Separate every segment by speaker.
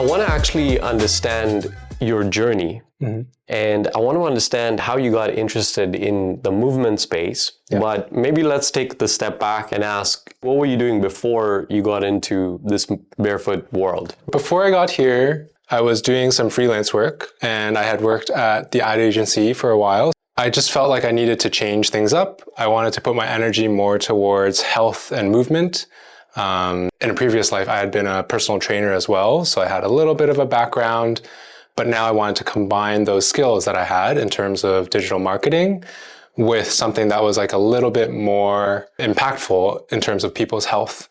Speaker 1: want to actually understand your journey. And I want to understand how you got interested in the movement space. But maybe let's take the step back and ask, what were you doing before you got into this barefoot world?
Speaker 2: Before I got here, I was doing some freelance work, and I had worked at the ad agency for a while. I just felt like I needed to change things up. I wanted to put my energy more towards health and movement. In a previous life, I had been a personal trainer as well, so I had a little bit of a background, but now I wanted to combine those skills that I had in terms of digital marketing with something that was like a little bit more impactful in terms of people's health.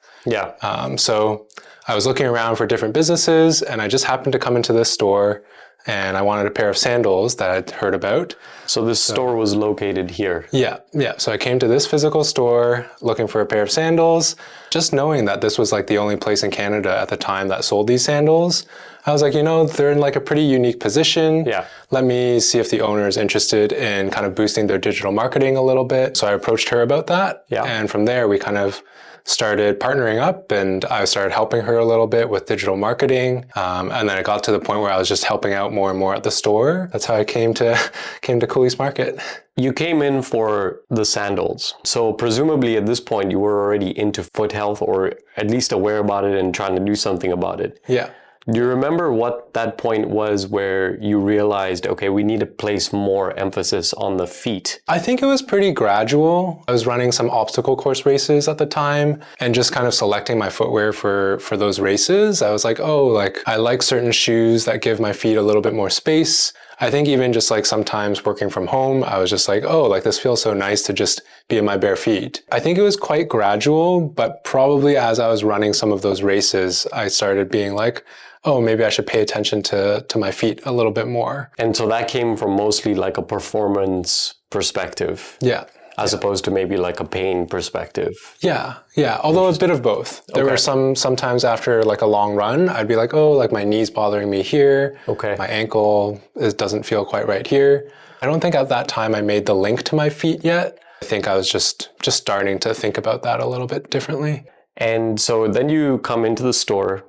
Speaker 2: So I was looking around for different businesses, and I just happened to come into this store, and I wanted a pair of sandals that I'd heard about.
Speaker 1: So this store was located here?
Speaker 2: Yeah. So I came to this physical store looking for a pair of sandals, just knowing that this was like the only place in Canada at the time that sold these sandals. I was like, they're in like a pretty unique position. Let me see if the owner is interested in kind of boosting their digital marketing a little bit. So I approached her about that. And from there, we kind of started partnering up, and I started helping her a little bit with digital marketing. And then it got to the point where I was just helping out more and more at the store. That's how I came to Cooley's Market.
Speaker 1: You came in for the sandals. So presumably at this point, you were already into foot health, or at least aware about it and trying to do something about it. Do you remember what that point was where you realized, okay, we need to place more emphasis on the feet?
Speaker 2: I think it was pretty gradual. I was running some obstacle course races at the time and just kind of selecting my footwear for those races. I was like, I like certain shoes that give my feet a little bit more space. I think even just like sometimes working from home, I was just like, this feels so nice to just be in my bare feet. I think it was quite gradual, but probably as I was running some of those races, I started being like, maybe I should pay attention to my feet a little bit more.
Speaker 1: And so that came from mostly like a performance perspective. As opposed to maybe like a pain perspective.
Speaker 2: Although a bit of both. There were sometimes after like a long run, I'd be like, like my knee's bothering me here. My ankle doesn't feel quite right here. I don't think at that time I made the link to my feet yet. I think I was just starting to think about that a little bit differently.
Speaker 1: And so then you come into the store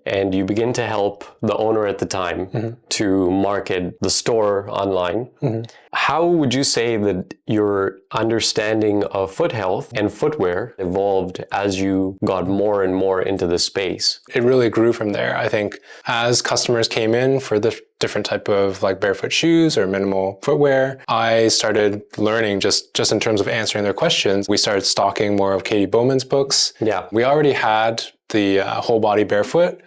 Speaker 1: and you begin to help the owner at the time to market the store online. How would you say that your understanding of foot health and footwear evolved as you got more and more into the space?
Speaker 2: It really grew from there. I think as customers came in for the different type of like barefoot shoes or minimal footwear, I started learning just in terms of answering their questions. We started stocking more of Katie Bowman's books. We already had the whole body barefoot,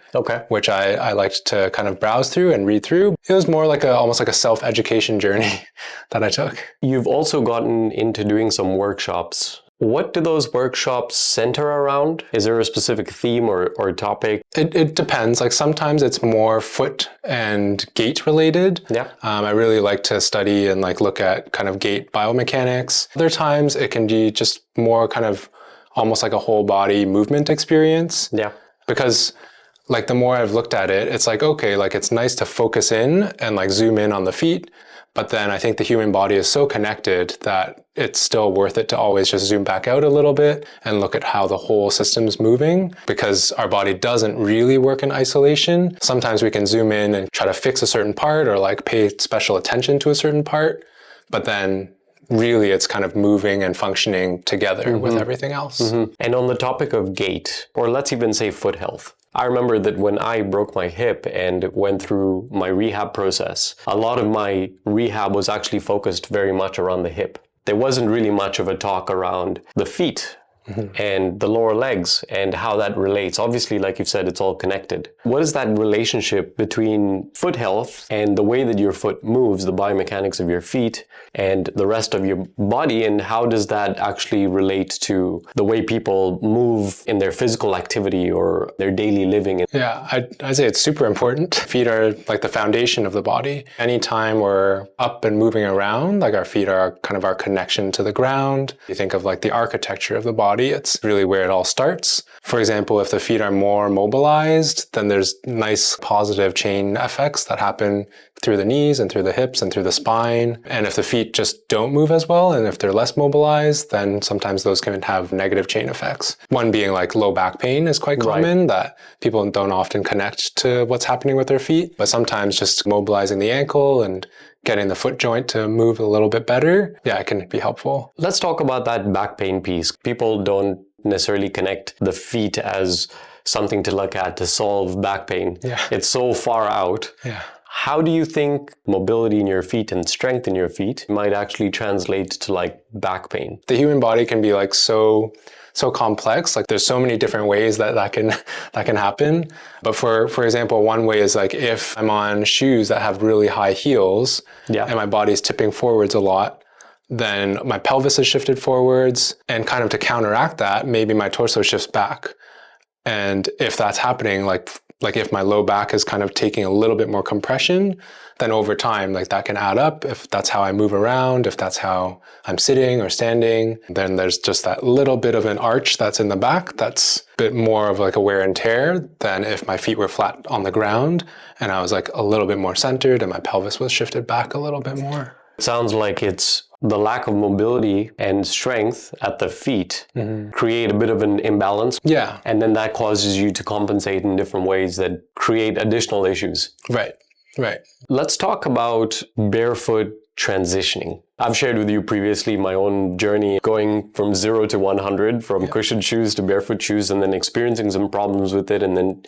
Speaker 2: which I liked to kind of browse through and read through. It was more like almost like a self-education journey that I took.
Speaker 1: You've also gotten into doing some workshops. What do those workshops center around? Is there a specific theme or topic?
Speaker 2: It depends. Like sometimes it's more foot and gait related. I really like to study and like look at kind of gait biomechanics. Other times it can be just more kind of almost like a whole body movement experience. Because like the more I've looked at it, it's like, like it's nice to focus in and like zoom in on the feet. But then I think the human body is so connected that it's still worth it to always just zoom back out a little bit and look at how the whole system's moving, because our body doesn't really work in isolation. Sometimes we can zoom in and try to fix a certain part or like pay special attention to a certain part, but then really it's kind of moving and functioning together with everything else.
Speaker 1: And on the topic of gait, or let's even say foot health, I remember that when I broke my hip and went through my rehab process, a lot of my rehab was actually focused very much around the hip. There wasn't really much of a talk around the feet and the lower legs and how that relates. Obviously, like you've said, it's all connected. What is that relationship between foot health and the way that your foot moves, the biomechanics of your feet and the rest of your body, and how does that actually relate to the way people move in their physical activity or their daily living?
Speaker 2: I'd say it's super important. Feet are like the foundation of the body. Anytime we're up and moving around, like our feet are kind of our connection to the ground. You think of like the architecture of the body. body. It's really where it all starts. For example, if the feet are more mobilized, then there's nice positive chain effects that happen through the knees and through the hips and through the spine. And if the feet just don't move as well, and if they're less mobilized, then sometimes those can have negative chain effects. One being like low back pain is quite common, that people don't often connect to what's happening with their feet. But sometimes just mobilizing the ankle and getting the foot joint to move a little bit better, it can be helpful.
Speaker 1: Let's talk about that back pain piece. People don't necessarily connect the feet as something to look at to solve back pain. It's so far out. How do you think mobility in your feet and strength in your feet might actually translate to like back pain?
Speaker 2: The human body can be like so complex. Like there's so many different ways that can happen. But for example, one way is like if I'm on shoes that have really high heels and my body's tipping forwards a lot, then my pelvis is shifted forwards, and kind of to counteract that, maybe my torso shifts back. And if that's happening, like if my low back is kind of taking a little bit more compression, then over time, like that can add up. If that's how I move around, if that's how I'm sitting or standing, then there's just that little bit of an arch that's in the back that's a bit more of like a wear and tear than if my feet were flat on the ground and I was like a little bit more centered and my pelvis was shifted back a little bit more.
Speaker 1: It sounds like it's the lack of mobility and strength at the feet create a bit of an imbalance. And then that causes you to compensate in different ways that create additional issues.
Speaker 2: Right.
Speaker 1: Let's talk about barefoot transitioning. I've shared with you previously my own journey going from 0 to 100, from cushioned shoes to barefoot shoes, and then experiencing some problems with it, and then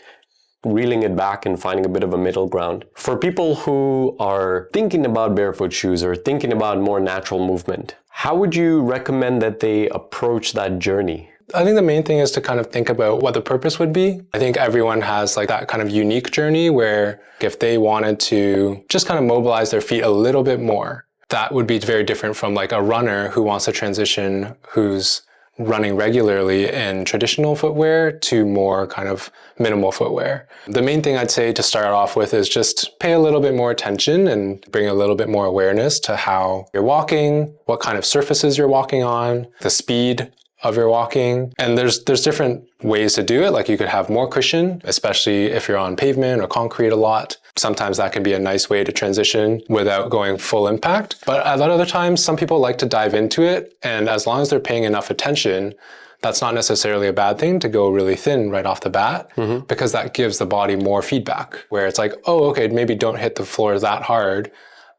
Speaker 1: reeling it back and finding a bit of a middle ground. For people who are thinking about barefoot shoes or thinking about more natural movement, how would you recommend that they approach that journey?
Speaker 2: I think the main thing is to kind of think about what the purpose would be. I think everyone has like that kind of unique journey where if they wanted to just kind of mobilize their feet a little bit more, that would be very different from like a runner who wants to transition, who's running regularly in traditional footwear to more kind of minimal footwear. The main thing I'd say to start off with is just pay a little bit more attention and bring a little bit more awareness to how you're walking, what kind of surfaces you're walking on, the speed of your walking. And there's different ways to do it. Like you could have more cushion, especially if you're on pavement or concrete a lot. Sometimes that can be a nice way to transition without going full impact. But a lot of other times, some people like to dive into it. And as long as they're paying enough attention, that's not necessarily a bad thing to go really thin right off the bat, because that gives the body more feedback where it's like, oh, okay, maybe don't hit the floor that hard.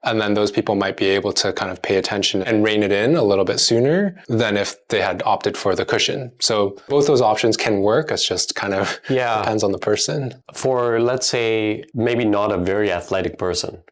Speaker 2: And then those people might be able to kind of pay attention and rein it in a little bit sooner than if they had opted for the cushion. So both those options can work. It's just kind of depends on the person.
Speaker 1: For, let's say, maybe not a very athletic person,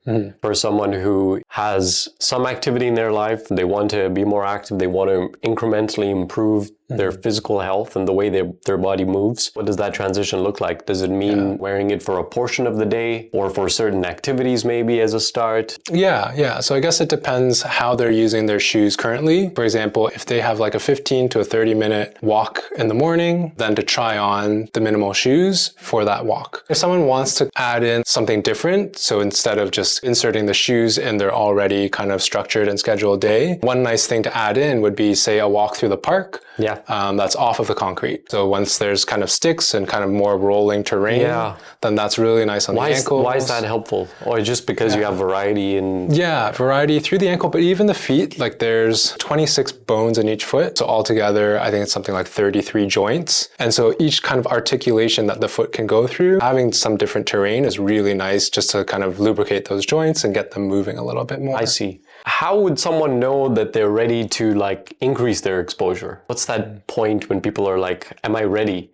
Speaker 1: for someone who has some activity in their life, they want to be more active, they want to incrementally improve their physical health and the way their body moves. What does that transition look like? Does it mean wearing it for a portion of the day or for certain activities maybe as a start?
Speaker 2: Yeah. So I guess it depends how they're using their shoes currently. For example, if they have like a 15 to a 30-minute walk in the morning, then to try on the minimal shoes for that walk. If someone wants to add in something different, so instead of just inserting the shoes in their already kind of structured and scheduled day, one nice thing to add in would be, say, a walk through the park. That's off of the concrete. So once there's kind of sticks and kind of more rolling terrain, then that's really nice on the ankles.
Speaker 1: Why is that helpful? Or just because you have variety in...
Speaker 2: Yeah, variety through the ankle, but even the feet, like there's 26 bones in each foot. So altogether, I think it's something like 33 joints. And so each kind of articulation that the foot can go through, having some different terrain is really nice just to kind of lubricate those joints and get them moving a little bit more.
Speaker 1: I see. How would someone know that they're ready to like increase their exposure? What's that point when people are like, am I ready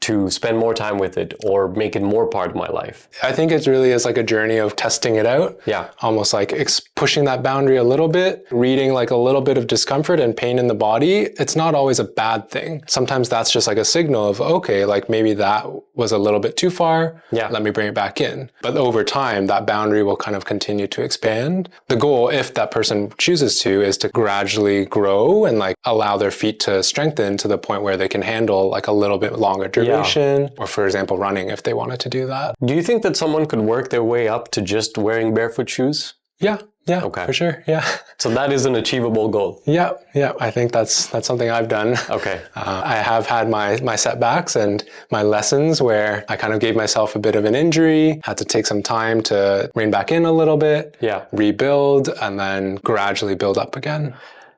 Speaker 1: to spend more time with it or make it more part of my life?
Speaker 2: I think it really is like a journey of testing it out. Almost like pushing that boundary a little bit, reading like a little bit of discomfort and pain in the body. It's not always a bad thing. Sometimes that's just like a signal of, okay, like maybe that was a little bit too far. Let me bring it back in. But over time, that boundary will kind of continue to expand. The goal, if that person chooses to, is to gradually grow and like allow their feet to strengthen to the point where they can handle like a little bit longer duration, or for example, running if they wanted to do that.
Speaker 1: Do you think that someone could work their way up to just wearing barefoot shoes?
Speaker 2: Yeah, Yeah,
Speaker 1: Okay.
Speaker 2: for sure. Yeah.
Speaker 1: So that is an achievable goal.
Speaker 2: Yeah. I think that's something I've done.
Speaker 1: Okay.
Speaker 2: I have had my setbacks and my lessons where I kind of gave myself a bit of an injury, had to take some time to rein back in a little bit, rebuild, and then gradually build up again.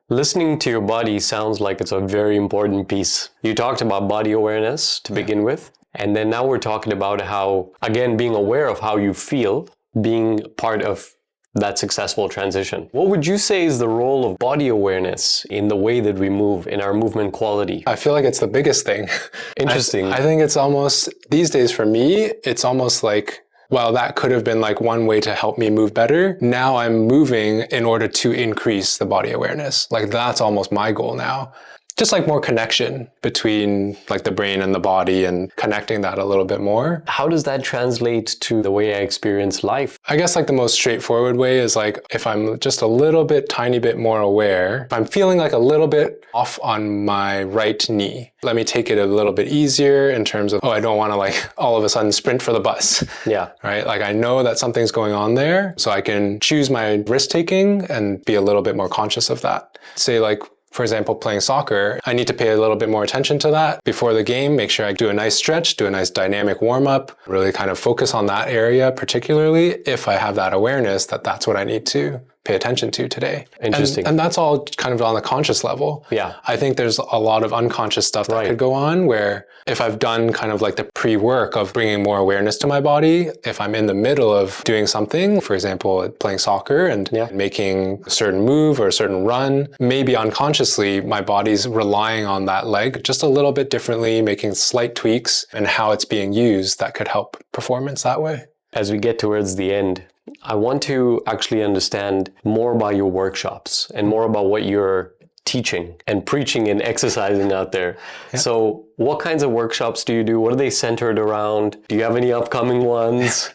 Speaker 1: Listening to your body sounds like it's a very important piece. You talked about body awareness to begin with, and then now we're talking about how, again, being aware of how you feel, being part of that successful transition. What would you say is the role of body awareness in the way that we move, in our movement quality?
Speaker 2: I feel like it's the biggest thing.
Speaker 1: Interesting.
Speaker 2: I think it's almost, these days for me, it's almost like, well, that could have been like one way to help me move better. Now I'm moving in order to increase the body awareness. Like that's almost my goal now. Just like more connection between like the brain and the body and connecting that a little bit more.
Speaker 1: How does that translate to the way I experience life?
Speaker 2: I guess like the most straightforward way is like if I'm just a little bit, tiny bit more aware, if I'm feeling like a little bit off on my right knee, let me take it a little bit easier in terms of, I don't want to like all of a sudden sprint for the bus.
Speaker 1: Yeah.
Speaker 2: Right? Like I know that something's going on there, so I can choose my risk taking and be a little bit more conscious of that. Say like, for example, playing soccer, I need to pay a little bit more attention to that before the game, make sure I do a nice stretch, do a nice dynamic warm up, really kind of focus on that area, particularly if I have that awareness that that's what I need to pay attention to today.
Speaker 1: Interesting.
Speaker 2: And that's all kind of on the conscious level.
Speaker 1: Yeah.
Speaker 2: I think there's a lot of unconscious stuff that could go on where if I've done kind of like the pre-work of bringing more awareness to my body, if I'm in the middle of doing something, for example, playing soccer and making a certain move or a certain run, maybe unconsciously my body's relying on that leg just a little bit differently, making slight tweaks and how it's being used that could help performance that way.
Speaker 1: As we get towards the end, I want to actually understand more about your workshops and more about what you're teaching and preaching and exercising out there. Yeah. So what kinds of workshops do you do? What are they centered around? Do you have any upcoming ones?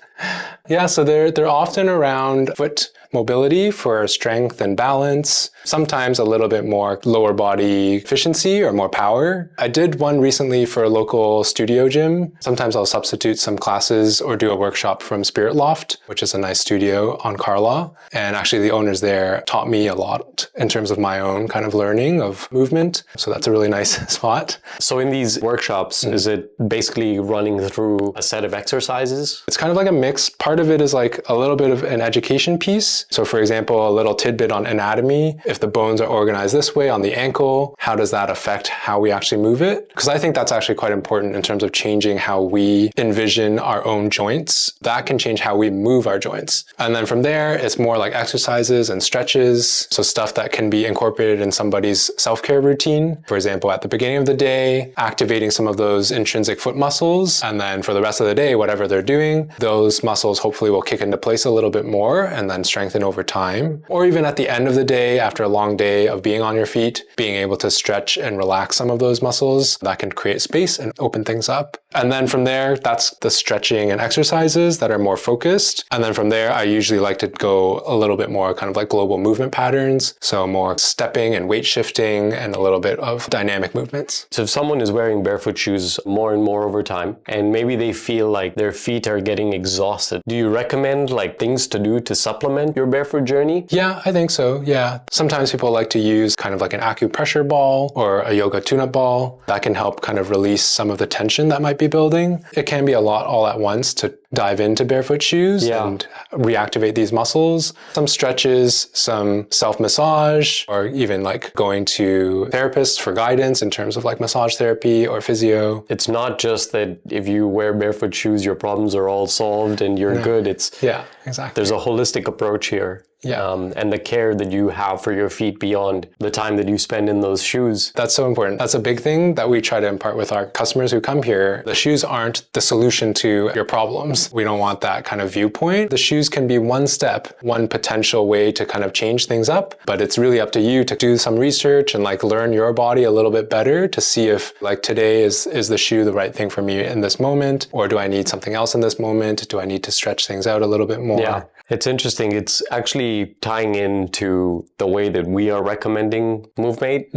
Speaker 2: Yeah, so they're often around foot mobility for strength and balance, sometimes a little bit more lower body efficiency or more power. I did one recently for a local studio gym. Sometimes I'll substitute some classes or do a workshop from Spirit Loft, which is a nice studio on Carlaw. And actually the owners there taught me a lot in terms of my own kind of learning of movement. So that's a really nice spot.
Speaker 1: So in these workshops, is it basically running through a set of exercises?
Speaker 2: It's kind of like a mix. Part of it is like a little bit of an education piece. So for example, a little tidbit on anatomy. If the bones are organized this way on the ankle, how does that affect how we actually move it? Because I think that's actually quite important in terms of changing how we envision our own joints. That can change how we move our joints. And then from there, it's more like exercises and stretches. So stuff that can be incorporated in somebody's self-care routine. For example, at the beginning of the day, activating some of those intrinsic foot muscles. And then for the rest of the day, whatever they're doing, those muscles hopefully will kick into place a little bit more and then strengthen over time. Or even at the end of the day, after a long day of being on your feet, being able to stretch and relax some of those muscles, that can create space and open things up. And then from there, that's the stretching and exercises that are more focused. And then from there, I usually like to go a little bit more kind of like global movement patterns. So more stepping and weight shifting and a little bit of dynamic movements.
Speaker 1: So if someone is wearing barefoot shoes more and more over time, and maybe they feel like their feet are getting exhausted, do you recommend like things to do to supplement your barefoot journey?
Speaker 2: Yeah, I think so. Yeah. Sometimes people like to use kind of like an acupressure ball or a yoga tune-up ball. That can help kind of release some of the tension that might be building. It can be a lot all at once to dive into barefoot shoes and reactivate these muscles. Some stretches, some self-massage, or even like going to therapists for guidance in terms of like massage therapy or physio.
Speaker 1: It's not just that if you wear barefoot shoes, your problems are all solved and you're good. It's
Speaker 2: exactly.
Speaker 1: There's a holistic approach here. And the care that you have for your feet beyond the time that you spend in those shoes.
Speaker 2: That's so important. That's a big thing that we try to impart with our customers who come here. The shoes aren't the solution to your problems. We don't want that kind of viewpoint. The shoes can be one step, one potential way to kind of change things up, but it's really up to you to do some research and like learn your body a little bit better to see if like today is the shoe the right thing for me in this moment, or do I need something else in this moment? Do I need to stretch things out a little bit more?
Speaker 1: Yeah, it's interesting. It's actually especially tying into the way that we are recommending Movemate.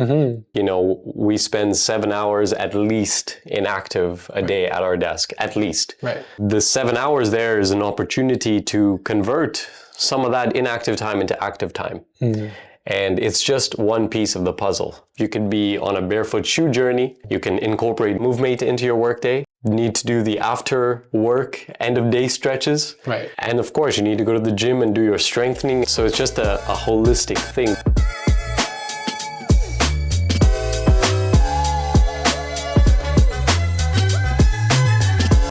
Speaker 1: You know, we spend 7 hours at least inactive a day at our desk, at least. The 7 hours there is an opportunity to convert some of that inactive time into active time. And it's just one piece of the puzzle. You could be on a barefoot shoe journey. You can incorporate Movemate into your workday. You need to do the after work, end of day stretches. And of course, you need to go to the gym and do your strengthening. So it's just a holistic thing.